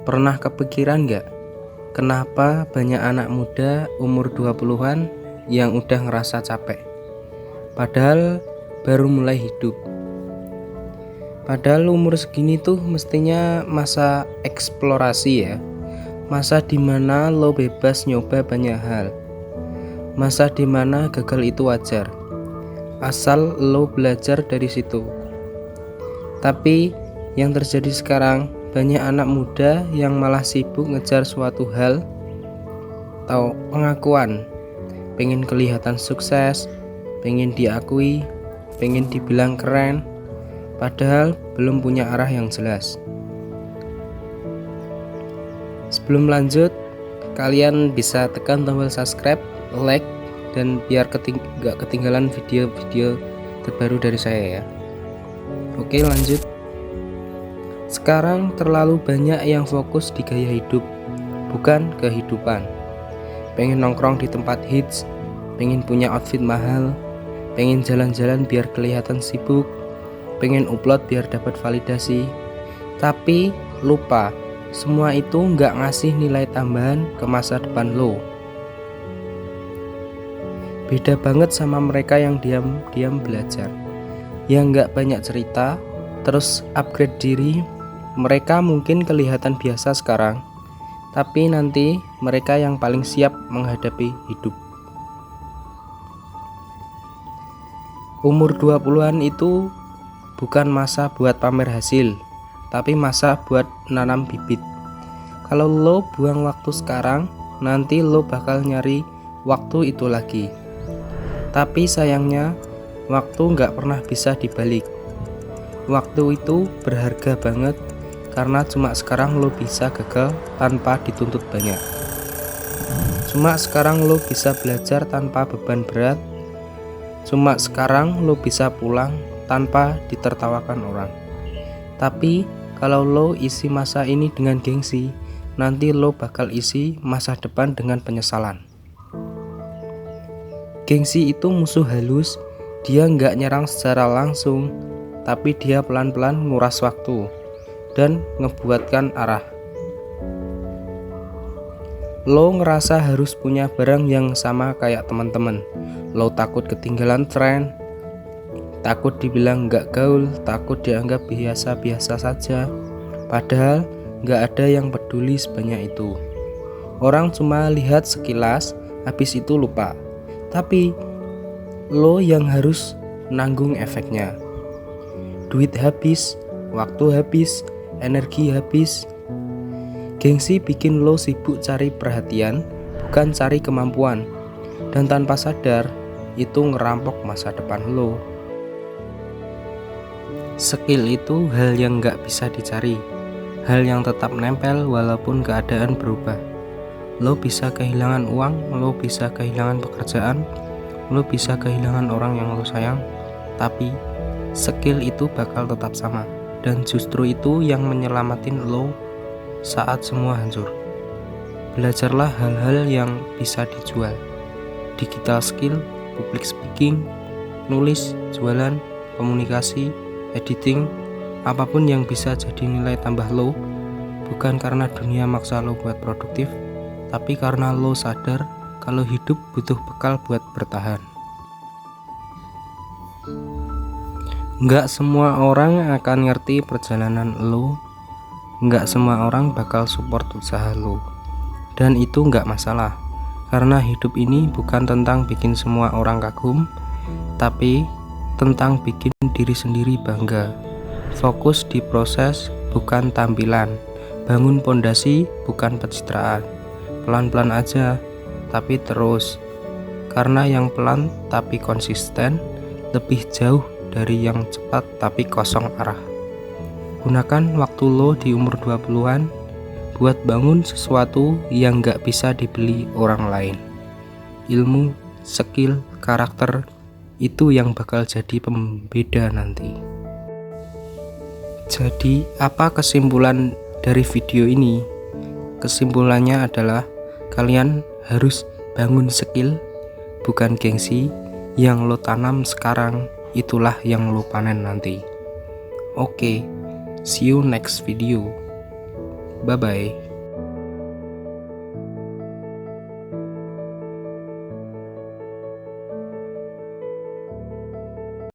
Pernah kepikiran nggak, kenapa banyak anak muda umur 20-an yang udah ngerasa capek? Padahal baru mulai hidup. Padahal umur segini tuh mestinya masa eksplorasi ya. Masa dimana lo bebas nyoba banyak hal. Masa dimana gagal itu wajar, asal lo belajar dari situ. Tapi yang terjadi sekarang, banyak anak muda yang malah sibuk ngejar suatu hal atau pengakuan, pengen kelihatan sukses, pengen diakui, pengen dibilang keren, padahal belum punya arah yang jelas. Sebelum lanjut, kalian bisa tekan tombol subscribe, like, dan biar gak ketinggalan video-video terbaru dari saya ya. Oke, lanjut. Sekarang terlalu banyak yang fokus di gaya hidup, bukan kehidupan. Pengen nongkrong di tempat hits, pengen punya outfit mahal, pengen jalan-jalan biar kelihatan sibuk, pengen upload biar dapat validasi. Tapi lupa, semua itu nggak ngasih nilai tambahan ke masa depan lo. Beda banget sama mereka yang diam-diam belajar, yang nggak banyak cerita, terus upgrade diri. Mereka mungkin kelihatan biasa sekarang, tapi nanti mereka yang paling siap menghadapi hidup. Umur 20-an itu bukan masa buat pamer hasil, tapi masa buat nanam bibit. Kalau lo buang waktu sekarang, nanti lo bakal nyari waktu itu lagi. Tapi sayangnya, waktu nggak pernah bisa dibalik. Waktu itu berharga banget, karena cuma sekarang lo bisa gagal tanpa dituntut banyak. Cuma sekarang lo bisa belajar tanpa beban berat. Cuma sekarang lo bisa pulang tanpa ditertawakan orang. Tapi kalau lo isi masa ini dengan gengsi, nanti lo bakal isi masa depan dengan penyesalan. Gengsi itu musuh halus. Dia nggak nyerang secara langsung, tapi dia pelan-pelan nguras waktu dan ngebuatkan arah. Lo ngerasa harus punya barang yang sama kayak teman-teman. Lo takut ketinggalan tren, takut dibilang nggak gaul, takut dianggap biasa-biasa saja. Padahal nggak ada yang peduli sebanyak itu. Orang cuma lihat sekilas, habis itu lupa. Tapi lo yang harus nanggung efeknya. Duit habis, waktu habis, energi habis. Gengsi bikin lo sibuk cari perhatian, bukan cari kemampuan. Dan tanpa sadar, itu ngerampok masa depan lo. Skill itu hal yang gak bisa dicari, hal yang tetap nempel walaupun keadaan berubah. Lo bisa kehilangan uang, lo bisa kehilangan pekerjaan, lo bisa kehilangan orang yang lo sayang, tapi skill itu bakal tetap sama. Dan justru itu yang menyelamatin lo saat semua hancur. Belajarlah hal-hal yang bisa dijual. Digital skill, public speaking, nulis, jualan, komunikasi, editing, apapun yang bisa jadi nilai tambah lo. Bukan karena dunia maksa lo buat produktif, tapi karena lo sadar kalau hidup butuh bekal buat bertahan. Nggak semua orang akan ngerti perjalanan lo, nggak semua orang bakal support usaha lo. Dan itu nggak masalah, karena hidup ini bukan tentang bikin semua orang kagum, tapi tentang bikin diri sendiri bangga. Fokus di proses, bukan tampilan. Bangun pondasi, bukan pencitraan. Pelan-pelan aja, tapi terus. Karena yang pelan tapi konsisten lebih jauh dari yang cepat tapi kosong arah. Gunakan waktu lo di umur 20-an buat bangun sesuatu yang gak bisa dibeli orang lain. Ilmu, skill, karakter, itu yang bakal jadi pembeda nanti. Jadi apa kesimpulan dari video ini? Kesimpulannya adalah kalian harus bangun skill, bukan gengsi. Yang lo tanam sekarang, itulah yang lo panen nanti. Oke, see you next video. Bye bye.